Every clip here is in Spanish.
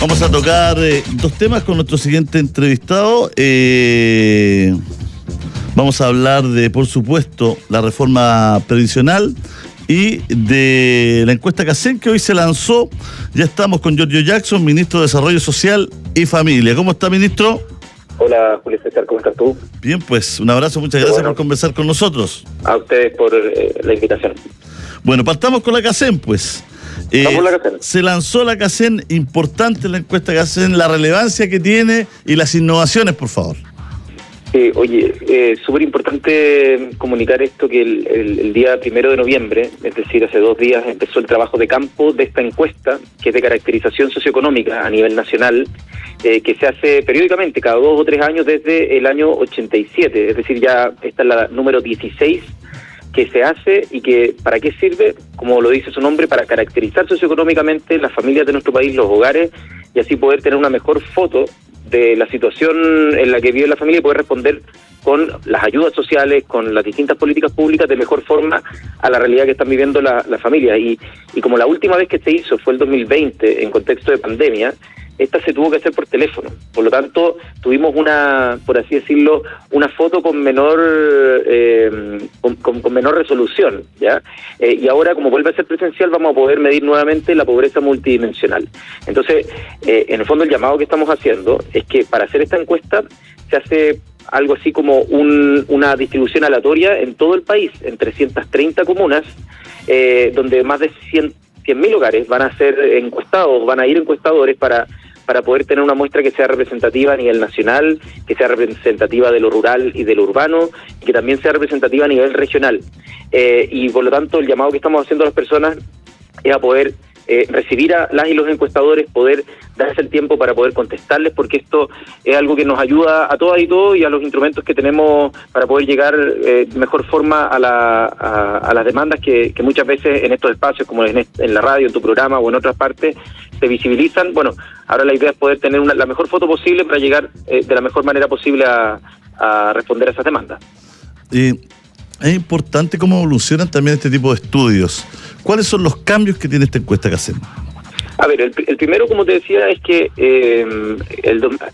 Vamos a tocar dos temas con nuestro siguiente entrevistado. Vamos a hablar de, por supuesto, la reforma previsional y de la encuesta CACEN que hoy se lanzó. Ya estamos con Giorgio Jackson, ministro de Desarrollo Social y Familia. ¿Cómo está, ministro? Hola, Julio César, ¿cómo estás tú? Bien, pues un abrazo, muchas gracias por conversar con nosotros. A ustedes por la invitación. Bueno, partamos con la CACEN, pues. Se lanzó la CACEN, importante la encuesta CACEN, la relevancia que tiene y las innovaciones, por favor. Súper importante comunicar esto, que el día 1 de noviembre, es decir, hace 2 días, empezó el trabajo de campo de esta encuesta, que es de caracterización socioeconómica a nivel nacional, que se hace periódicamente, cada 2 o 3 años desde el año 87, es decir, ya esta es la número 16 que se hace. Y que ¿para qué sirve? Como lo dice su nombre, para caracterizar socioeconómicamente las familias de nuestro país, los hogares, y así poder tener una mejor foto de la situación en la que vive la familia y poder responder con las ayudas sociales, con las distintas políticas públicas de mejor forma a la realidad que están viviendo las familias. Y como la última vez que se hizo fue el 2020, en contexto de pandemia, esta se tuvo que hacer por teléfono. Por lo tanto, tuvimos una, por así decirlo, una foto con menor con menor resolución, ¿ya? Y ahora, como vuelve a ser presencial, vamos a poder medir nuevamente la pobreza multidimensional. Entonces, en el fondo, el llamado que estamos haciendo es que para hacer esta encuesta se hace algo así como una distribución aleatoria en todo el país, en 330 comunas, donde más de 100.000 hogares van a ser encuestados, van a ir encuestadores para poder tener una muestra que sea representativa a nivel nacional, que sea representativa de lo rural y de lo urbano, y que también sea representativa a nivel regional. Y por lo tanto, el llamado que estamos haciendo a las personas es a poder recibir a las y los encuestadores, poder darse el tiempo para poder contestarles, porque esto es algo que nos ayuda a todas y todos y a los instrumentos que tenemos para poder llegar de mejor forma a las demandas que muchas veces en estos espacios, como en la radio, en tu programa o en otras partes, se visibilizan. Bueno, ahora la idea es poder tener la mejor foto posible para llegar de la mejor manera posible a responder a esas demandas. Es importante cómo evolucionan también este tipo de estudios. ¿Cuáles son los cambios que tiene esta encuesta que hacemos? A ver, el primero, como te decía, es que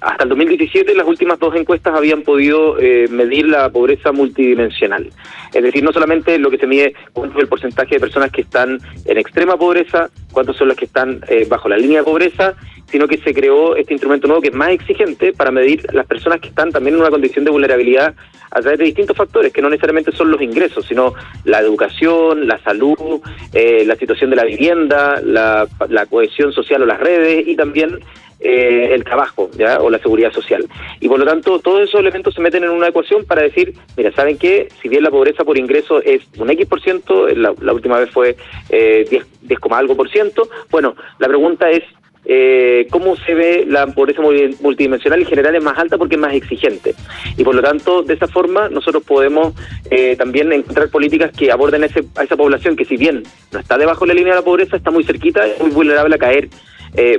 hasta el 2017 las últimas 2 encuestas habían podido medir la pobreza multidimensional. Es decir, no solamente lo que se mide cuánto es el porcentaje de personas que están en extrema pobreza, cuántos son las que están bajo la línea de pobreza, sino que se creó este instrumento nuevo que es más exigente para medir las personas que están también en una condición de vulnerabilidad a través de distintos factores, que no necesariamente son los ingresos, sino la educación, la salud, la situación de la vivienda, la cohesión social o las redes, y también el trabajo, ¿ya? O la seguridad social. Y por lo tanto, todos esos elementos se meten en una ecuación para decir, mira, ¿saben qué? Si bien la pobreza por ingreso es un X%, la última vez fue 10, algo por ciento, bueno, la pregunta es, cómo se ve la pobreza multidimensional. En general es más alta porque es más exigente, y por lo tanto de esa forma nosotros podemos también encontrar políticas que aborden a esa población que, si bien no está debajo de la línea de la pobreza, está muy cerquita, es muy vulnerable a caer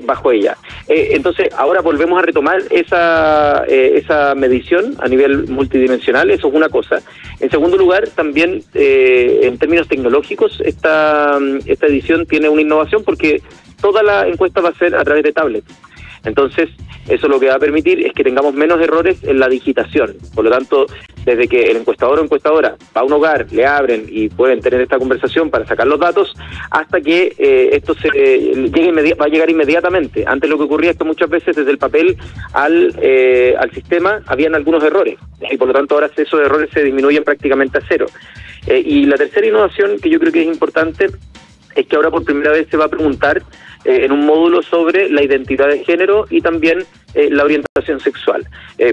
bajo ella. Entonces ahora volvemos a retomar esa medición a nivel multidimensional. Eso es una cosa. En segundo lugar, también en términos tecnológicos, esta edición tiene una innovación, porque toda la encuesta va a ser a través de tablet. Entonces, eso lo que va a permitir es que tengamos menos errores en la digitación. Por lo tanto, desde que el encuestador o encuestadora va a un hogar, le abren y pueden tener esta conversación para sacar los datos, hasta que esto va a llegar inmediatamente. Antes lo que ocurría es que muchas veces desde el papel al sistema habían algunos errores, y por lo tanto ahora esos errores se disminuyen prácticamente a cero. Y la tercera innovación, que yo creo que es importante, es que ahora por primera vez se va a preguntar en un módulo sobre la identidad de género y también la orientación sexual.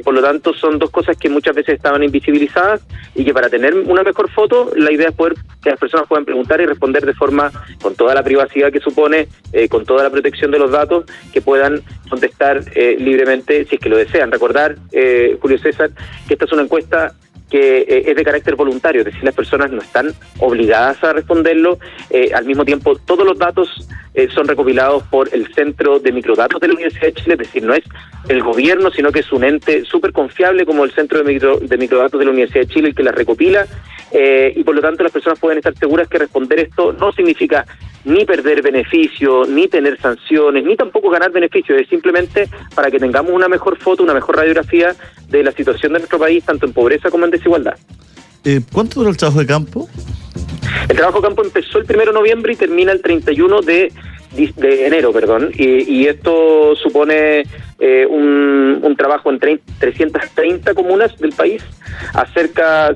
Por lo tanto, son 2 cosas que muchas veces estaban invisibilizadas, y que para tener una mejor foto, la idea es poder que las personas puedan preguntar y responder de forma, con toda la privacidad que supone, con toda la protección de los datos, que puedan contestar libremente si es que lo desean. Recordar, Julio César, que esta es una encuesta que es de carácter voluntario, es decir, las personas no están obligadas a responderlo. Al mismo tiempo, todos los datos son recopilados por el Centro de Microdatos de la Universidad de Chile, es decir, no es el gobierno, sino que es un ente súper confiable como el Centro de Microdatos de la Universidad de Chile el que las recopila, y por lo tanto las personas pueden estar seguras que responder esto no significa ni perder beneficio, ni tener sanciones, ni tampoco ganar beneficios, es simplemente para que tengamos una mejor foto, una mejor radiografía de la situación de nuestro país, tanto en pobreza como en desigualdad. ¿Cuánto dura el trabajo de campo? El trabajo de campo empezó el 1 de noviembre y termina el 31 de enero, y esto supone un trabajo en 330 comunas del país.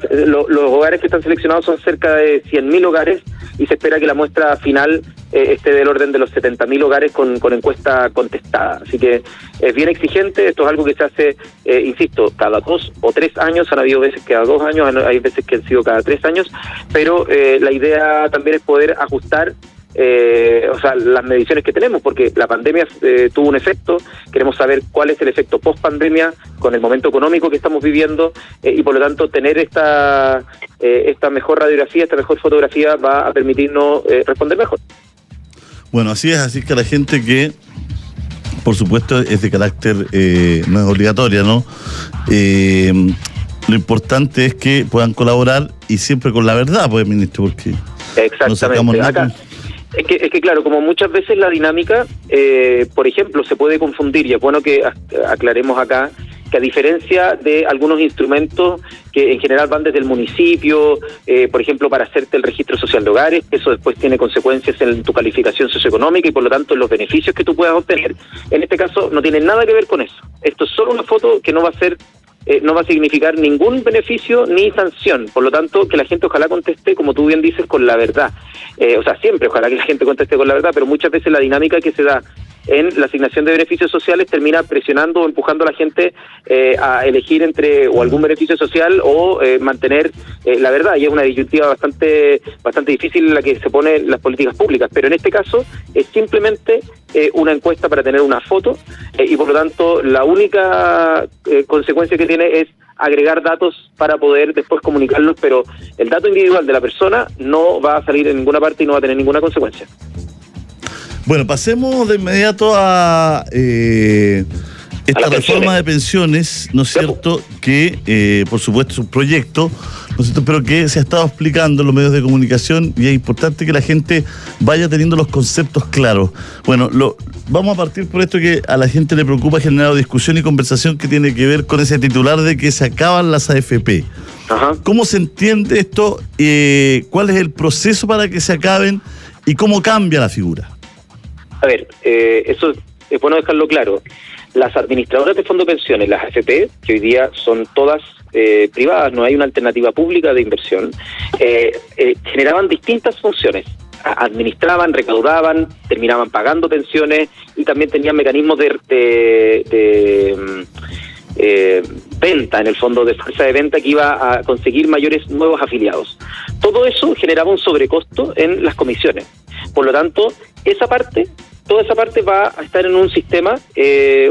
Los hogares que están seleccionados son cerca de 100.000 hogares, y se espera que la muestra final esté del orden de los 70.000 hogares con encuesta contestada. Así que es bien exigente. Esto es algo que se hace, insisto, cada 2 o 3 años. Han habido veces cada 2 años, hay veces que han sido cada 3 años, pero la idea también es poder ajustar las mediciones que tenemos, porque la pandemia tuvo un efecto. Queremos saber cuál es el efecto post pandemia con el momento económico que estamos viviendo, y por lo tanto tener esta mejor radiografía, esta mejor fotografía va a permitirnos responder mejor. Bueno, así es que la gente que, por supuesto, es de carácter, no es obligatoria, ¿no? Lo importante es que puedan colaborar, y siempre con la verdad, pues, ministro, porque no sacamos nada. Es que claro, como muchas veces la dinámica, por ejemplo, se puede confundir, y es bueno que aclaremos acá que a diferencia de algunos instrumentos que en general van desde el municipio, por ejemplo, para hacerte el registro social de hogares, eso después tiene consecuencias en tu calificación socioeconómica y por lo tanto en los beneficios que tú puedas obtener, en este caso no tiene nada que ver con eso. Esto es solo una foto que no va a significar ningún beneficio ni sanción. Por lo tanto, que la gente ojalá conteste, como tú bien dices, con la verdad. Siempre ojalá que la gente conteste con la verdad, pero muchas veces la dinámica que se da en la asignación de beneficios sociales termina presionando o empujando a la gente a elegir entre o algún beneficio social o mantener la verdad, y es una disyuntiva bastante difícil en la que se ponen las políticas públicas, pero en este caso es simplemente una encuesta para tener una foto, y por lo tanto la única consecuencia que tiene es agregar datos para poder después comunicarlos, pero el dato individual de la persona no va a salir en ninguna parte y no va a tener ninguna consecuencia. Bueno, pasemos de inmediato a esta reforma de pensiones, ¿no es cierto? Que, por supuesto, es un proyecto, ¿no es cierto?, pero que se ha estado explicando en los medios de comunicación, y es importante que la gente vaya teniendo los conceptos claros. Bueno, vamos a partir por esto que a la gente le preocupa, ha generado discusión y conversación que tiene que ver con ese titular de que se acaban las AFP. Ajá. ¿Cómo se entiende esto? ¿Cuál es el proceso para que se acaben? ¿Y cómo cambia la figura? A ver, eso es bueno dejarlo claro. Las administradoras de fondos de pensiones, las AFP, que hoy día son todas privadas, no hay una alternativa pública de inversión, generaban distintas funciones. Administraban, recaudaban, terminaban pagando pensiones y también tenían mecanismos de venta, en el fondo, de fuerza de venta que iba a conseguir mayores nuevos afiliados. Todo eso generaba un sobrecosto en las comisiones. Por lo tanto, toda esa parte va a estar en un sistema que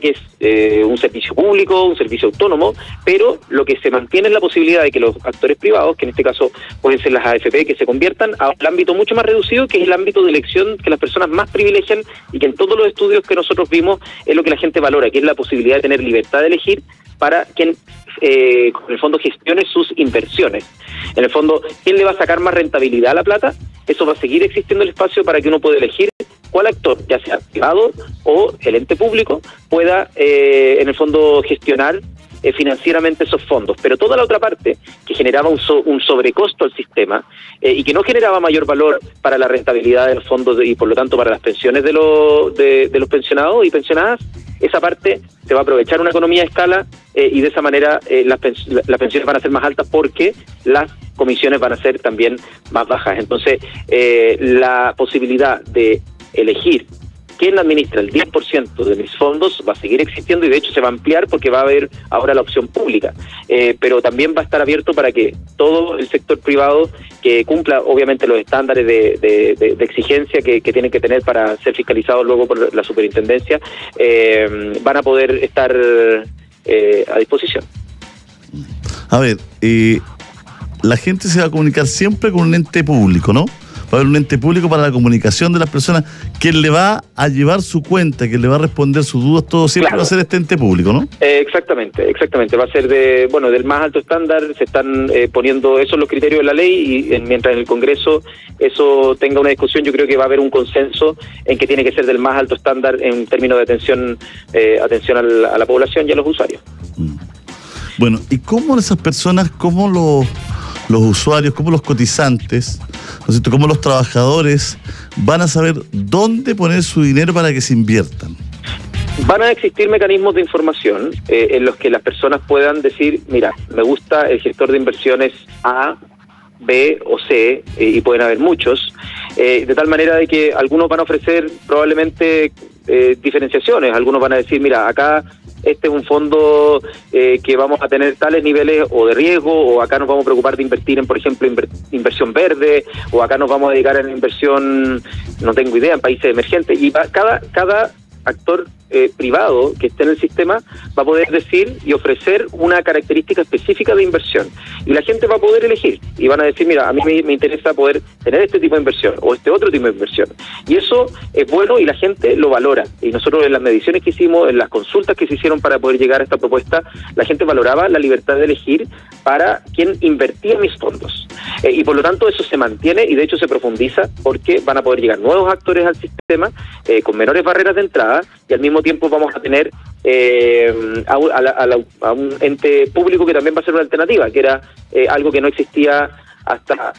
es un servicio público, un servicio autónomo, pero lo que se mantiene es la posibilidad de que los actores privados, que en este caso pueden ser las AFP, que se conviertan a un ámbito mucho más reducido, que es el ámbito de elección que las personas más privilegian y que en todos los estudios que nosotros vimos es lo que la gente valora, que es la posibilidad de tener libertad de elegir para quien en el fondo gestione sus inversiones. En el fondo, ¿quién le va a sacar más rentabilidad a la plata? Eso va a seguir existiendo el espacio para que uno pueda elegir cuál actor, ya sea privado o el ente público, pueda en el fondo gestionar financieramente esos fondos. Pero toda la otra parte, que generaba un sobrecosto al sistema y que no generaba mayor valor para la rentabilidad de los fondos y por lo tanto para las pensiones de los pensionados y pensionadas, esa parte se va a aprovechar una economía de escala y de esa manera las pensiones van a ser más altas porque las comisiones van a ser también más bajas. Entonces, la posibilidad de elegir quién administra el 10% de mis fondos va a seguir existiendo y de hecho se va a ampliar porque va a haber ahora la opción pública, pero también va a estar abierto para que todo el sector privado que cumpla obviamente los estándares de exigencia que tienen que tener para ser fiscalizados luego por la superintendencia, van a poder estar a disposición. A ver, la gente se va a comunicar siempre con un ente público, ¿no? Va a haber un ente público para la comunicación de las personas, quien le va a llevar su cuenta, quien le va a responder sus dudas, todo siempre va a ser este ente público, ¿no? Exactamente. Va a ser del más alto estándar. Se están poniendo esos los criterios de la ley y mientras en el Congreso eso tenga una discusión, yo creo que va a haber un consenso en que tiene que ser del más alto estándar en términos de atención a la población y a los usuarios. Bueno, ¿y cómo esas personas, cómo los usuarios, cómo los cotizantes, ¿no es cierto?, cómo los trabajadores van a saber dónde poner su dinero para que se inviertan? Van a existir mecanismos de información en los que las personas puedan decir, mira, me gusta el gestor de inversiones A, B o C, y pueden haber muchos, de tal manera de que algunos van a ofrecer probablemente diferenciaciones. Algunos van a decir, mira, acá este es un fondo que vamos a tener tales niveles o de riesgo, o acá nos vamos a preocupar de invertir en, por ejemplo, inversión verde, o acá nos vamos a dedicar a la inversión, no tengo idea, en países emergentes. Y cada actor privado que esté en el sistema va a poder decir y ofrecer una característica específica de inversión, y la gente va a poder elegir y van a decir, mira, a mí me interesa poder tener este tipo de inversión o este otro tipo de inversión, y eso es bueno y la gente lo valora. Y nosotros en las mediciones que hicimos, en las consultas que se hicieron para poder llegar a esta propuesta, la gente valoraba la libertad de elegir para quién invertía mis fondos, y por lo tanto eso se mantiene y de hecho se profundiza, porque van a poder llegar nuevos actores al sistema con menores barreras de entrada, y al mismo tiempo vamos a tener a un ente público que también va a ser una alternativa, que era algo que no existía hasta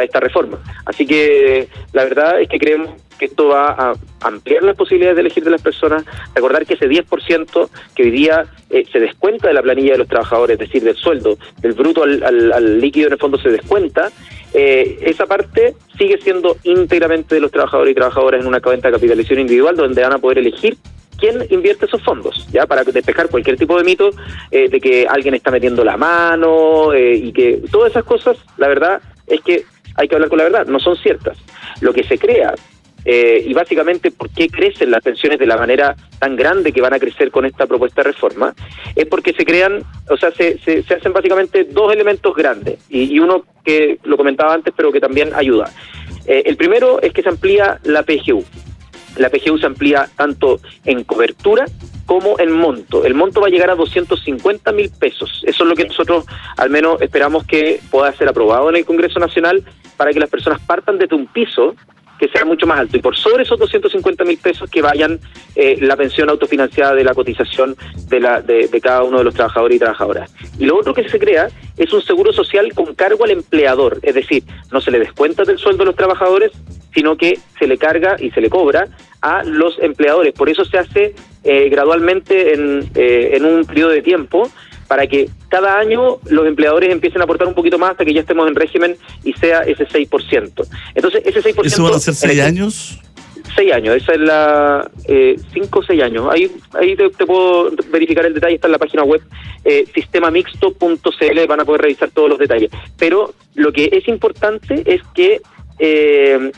esta reforma. Así que la verdad es que creemos que esto va a ampliar las posibilidades de elegir de las personas. Recordar que ese 10% que hoy día se descuenta de la planilla de los trabajadores, es decir, del sueldo, del bruto al líquido, en el fondo se descuenta, esa parte sigue siendo íntegramente de los trabajadores y trabajadoras en una cuenta de capitalización individual, donde van a poder elegir quién invierte esos fondos, ya, para despejar cualquier tipo de mito de que alguien está metiendo la mano y que todas esas cosas, la verdad es que hay que hablar con la verdad, no son ciertas. Lo que se crea, y básicamente por qué crecen las pensiones de la manera tan grande que van a crecer con esta propuesta de reforma, es porque se crean, o sea, se hacen básicamente dos elementos grandes, y uno que lo comentaba antes pero que también ayuda. El primero es que se amplía la PGU. La PGU se amplía tanto en cobertura como en monto. El monto va a llegar a 250.000 pesos. Eso es lo que nosotros al menos esperamos que pueda ser aprobado en el Congreso Nacional, para que las personas partan desde un piso que sea mucho más alto, y por sobre esos 250.000 pesos que vayan la pensión autofinanciada de la cotización de cada uno de los trabajadores y trabajadoras. Y lo otro que se crea es un seguro social con cargo al empleador, es decir, no se le descuenta del sueldo de los trabajadores, sino que se le carga y se le cobra a los empleadores. Por eso se hace gradualmente en un periodo de tiempo, para que cada año los empleadores empiecen a aportar un poquito más hasta que ya estemos en régimen y sea ese 6%. Entonces, ese 6%... ¿Eso van a ser 6 años? 6 años, esa es la... 5 o 6 años. Ahí te puedo verificar el detalle, está en la página web sistemamixto.cl, van a poder revisar todos los detalles. Pero lo que es importante es que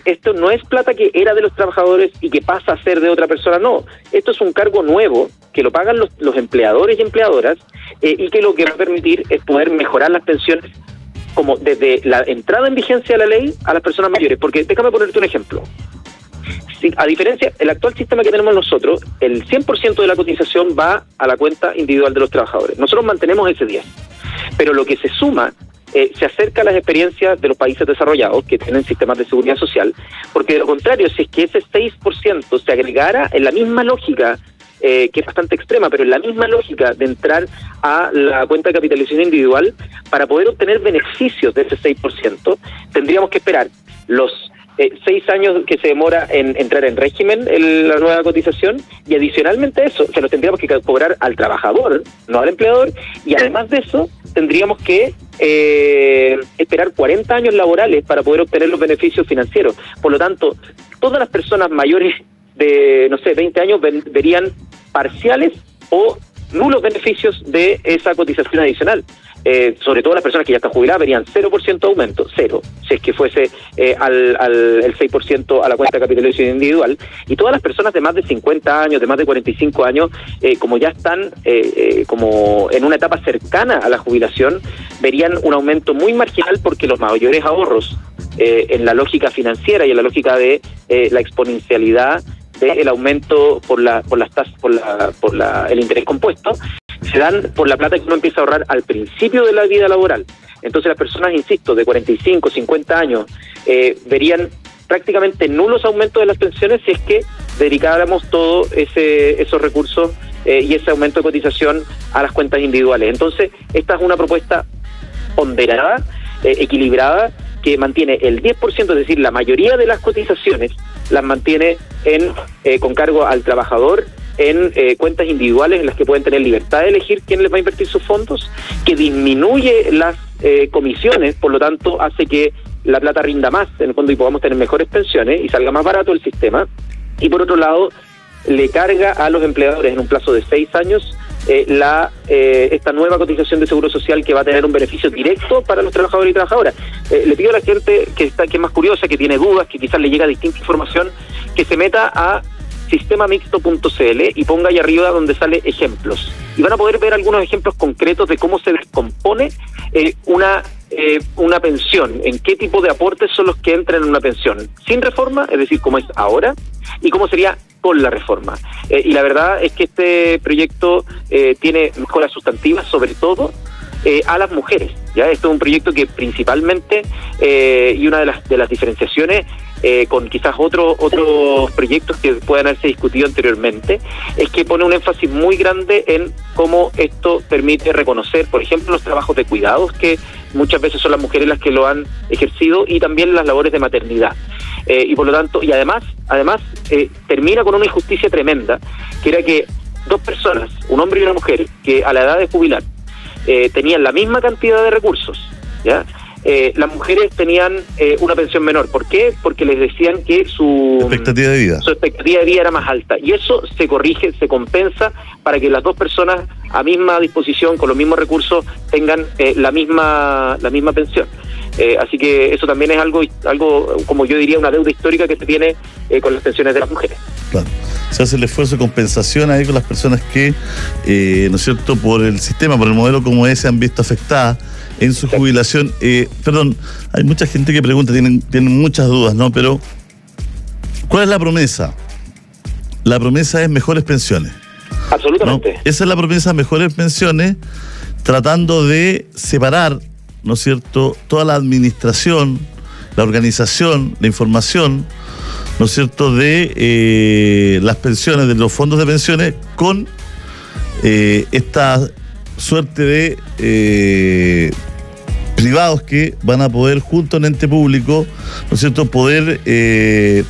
esto no es plata que era de los trabajadores y que pasa a ser de otra persona, no. Esto es un cargo nuevo que lo pagan los empleadores y empleadoras, y que lo que va a permitir es poder mejorar las pensiones, como desde la entrada en vigencia de la ley a las personas mayores. Porque déjame ponerte un ejemplo. A diferencia, el actual sistema que tenemos nosotros, el 100% de la cotización va a la cuenta individual de los trabajadores. Nosotros mantenemos ese 10%, pero lo que se suma se acerca a las experiencias de los países desarrollados que tienen sistemas de seguridad social, porque de lo contrario, si es que ese 6% se agregara en la misma lógica, que es bastante extrema, pero en la misma lógica de entrar a la cuenta de capitalización individual, para poder obtener beneficios de ese 6%, tendríamos que esperar los 6 años que se demora en entrar en régimen la nueva cotización, y adicionalmente a eso se lo tendríamos que cobrar al trabajador, no al empleador, y además de eso tendríamos que esperar 40 años laborales para poder obtener los beneficios financieros. Por lo tanto, todas las personas mayores de, no sé, 20 años verían parciales o nulos beneficios de esa cotización adicional. Sobre todo las personas que ya están jubiladas verían 0% de aumento, cero, si es que fuese el 6% a la cuenta de capitalización individual, y todas las personas de más de 50 años, de más de 45 años, como ya están como en una etapa cercana a la jubilación, verían un aumento muy marginal porque los mayores ahorros en la lógica financiera y en la lógica de la exponencialidad del aumento por el interés compuesto se dan por la plata que uno empieza a ahorrar al principio de la vida laboral. Entonces las personas, insisto, de 45, 50 años verían prácticamente nulos aumentos de las pensiones si es que dedicáramos todos esos recursos y ese aumento de cotización a las cuentas individuales. Entonces esta es una propuesta ponderada, equilibrada, que mantiene el 10%, es decir, la mayoría de las cotizaciones las mantiene con cargo al trabajador en cuentas individuales en las que pueden tener libertad de elegir quién les va a invertir sus fondos, que disminuye las comisiones, por lo tanto hace que la plata rinda más en el fondo y podamos tener mejores pensiones y salga más barato el sistema, y por otro lado le carga a los empleadores en un plazo de 6 años esta nueva cotización de seguro social, que va a tener un beneficio directo para los trabajadores y trabajadoras. Le pido a la gente que es más curiosa, que tiene dudas, que quizás le llega distinta información, que se meta a sistemamixto.cl y ponga ahí arriba donde sale ejemplos, y van a poder ver algunos ejemplos concretos de cómo se descompone una pensión, en qué tipo de aportes son los que entran en una pensión sin reforma, es decir, cómo es ahora, y cómo sería con la reforma. Y la verdad es que este proyecto tiene mejoras sustantivas, sobre todo a las mujeres. Ya esto es un proyecto que principalmente, y una de las diferenciaciones con quizás otros proyectos que puedan haberse discutido anteriormente, es que pone un énfasis muy grande en cómo esto permite reconocer, por ejemplo, los trabajos de cuidados, que muchas veces son las mujeres las que lo han ejercido, y también las labores de maternidad. Y por lo tanto, y además termina con una injusticia tremenda, que era que dos personas, un hombre y una mujer, que a la edad de jubilar tenían la misma cantidad de recursos, ¿ya? Las mujeres tenían una pensión menor. ¿Por qué? Porque les decían que su expectativa de vida era más alta, y eso se corrige, se compensa para que las dos personas a misma disposición, con los mismos recursos, tengan la misma pensión. Así que eso también es algo, como yo diría, una deuda histórica que se tiene con las pensiones de las mujeres. Claro. Se hace el esfuerzo de compensación ahí con las personas que, ¿no es cierto?, por el sistema, por el modelo como ese, han visto afectadas en su jubilación. Perdón, hay mucha gente que pregunta, tienen muchas dudas, ¿no? Pero, ¿cuál es la promesa? La promesa es mejores pensiones. Absolutamente. ¿No? Esa es la promesa, mejores pensiones, tratando de separar, ¿no es cierto?, toda la administración, la organización, la información, ¿no es cierto?, de las pensiones, de los fondos de pensiones, con esta suerte de privados que van a poder, junto a un ente público, ¿no es cierto?, poder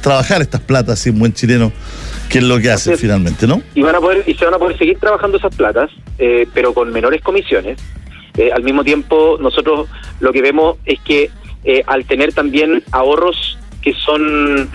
trabajar estas platas, sin buen chileno, que es lo que hacen finalmente, ¿no? Y se van a poder seguir trabajando esas platas, pero con menores comisiones. Al mismo tiempo, nosotros lo que vemos es que al tener también ahorros que son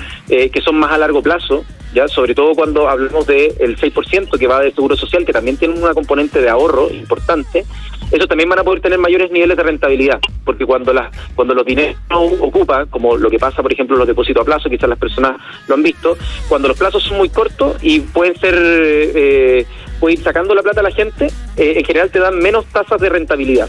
más a largo plazo, ya sobre todo cuando hablamos del 6% que va de seguro social, que también tiene una componente de ahorro importante, eso también van a poder tener mayores niveles de rentabilidad, porque cuando los dineros no ocupan, como lo que pasa, por ejemplo, los depósitos a plazo, quizás las personas lo han visto, cuando los plazos son muy cortos y puede ir sacando la plata a la gente, en general te dan menos tasas de rentabilidad.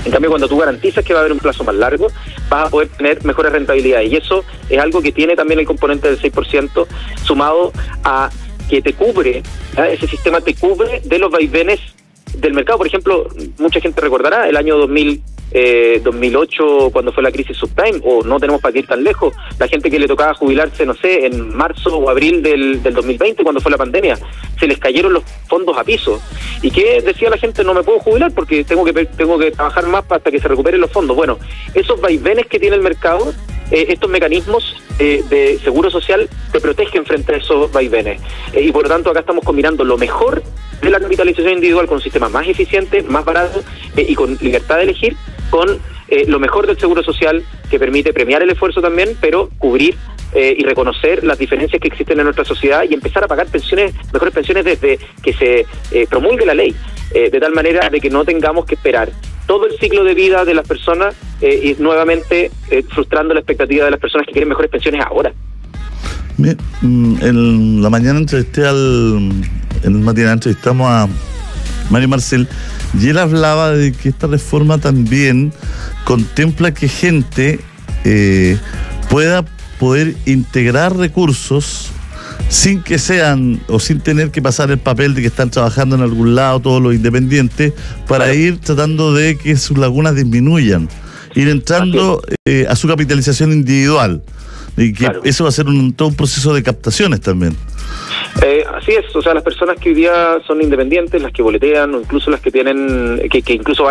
En cambio, cuando tú garantizas que va a haber un plazo más largo, vas a poder tener mejores rentabilidades. Y eso es algo que tiene también el componente del 6%, sumado a que te cubre, ¿ya? Ese sistema te cubre de los vaivenes del mercado. Por ejemplo, mucha gente recordará el año 2008, cuando fue la crisis subprime, o no tenemos para ir tan lejos, la gente que le tocaba jubilarse, no sé, en marzo o abril del 2020, cuando fue la pandemia, se les cayeron los fondos a piso. ¿Y qué decía la gente? No me puedo jubilar porque tengo que trabajar más hasta que se recuperen los fondos. Bueno, esos vaivenes que tiene el mercado, estos mecanismos de seguro social te protegen frente a esos vaivenes. Y por lo tanto acá estamos combinando lo mejor de la capitalización individual con un sistema más eficiente, más barato y con libertad de elegir, con lo mejor del seguro social, que permite premiar el esfuerzo también, pero cubrir y reconocer las diferencias que existen en nuestra sociedad y empezar a pagar mejores pensiones desde que se promulgue la ley, de tal manera de que no tengamos que esperar todo el ciclo de vida de las personas y nuevamente frustrando la expectativa de las personas que quieren mejores pensiones ahora. Bien, en la mañana en el matinal entrevistamos a Mario Marcel y él hablaba de que esta reforma también contempla que gente pueda poder integrar recursos sin que sean o sin tener que pasar el papel de que están trabajando en algún lado todos los independientes, para ir tratando de que sus lagunas disminuyan, ir entrando a su capitalización individual, y que eso va a ser todo un proceso de captaciones también. Así es, o sea, las personas que hoy día son independientes, las que boletean, o incluso las que tienen, que incluso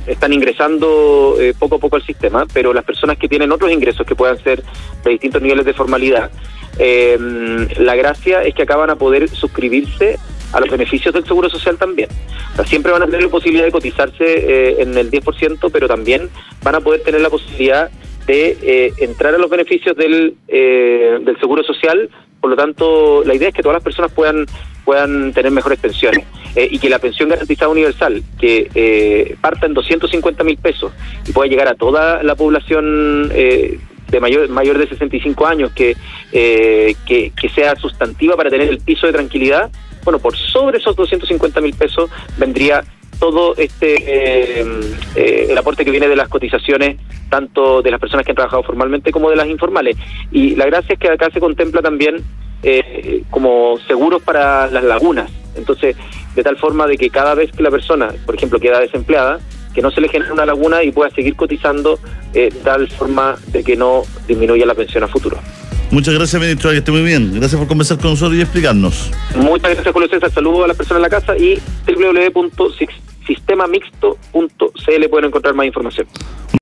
están ingresando poco a poco al sistema, pero las personas que tienen otros ingresos que puedan ser de distintos niveles de formalidad, la gracia es que acá van a poder suscribirse a los beneficios del Seguro Social también. O sea, siempre van a tener la posibilidad de cotizarse en el 10%, pero también van a poder tener la posibilidad de entrar a los beneficios del Seguro Social. Por lo tanto, la idea es que todas las personas puedan tener mejores pensiones, y que la pensión garantizada universal, que parta en 250.000 pesos y pueda llegar a toda la población de mayor de 65 años, que sea sustantiva para tener el piso de tranquilidad. Bueno, por sobre esos 250.000 pesos vendría todo el aporte que viene de las cotizaciones, tanto de las personas que han trabajado formalmente como de las informales. Y la gracia es que acá se contempla también como seguros para las lagunas. Entonces, de tal forma de que cada vez que la persona, por ejemplo, queda desempleada, que no se le genere una laguna y pueda seguir cotizando, de tal forma de que no disminuya la pensión a futuro. Muchas gracias, ministro, que esté muy bien. Gracias por conversar con nosotros y explicarnos. Muchas gracias, Julio César. Saludos a las personas en la casa y www.sistemamixto.cl pueden encontrar más información.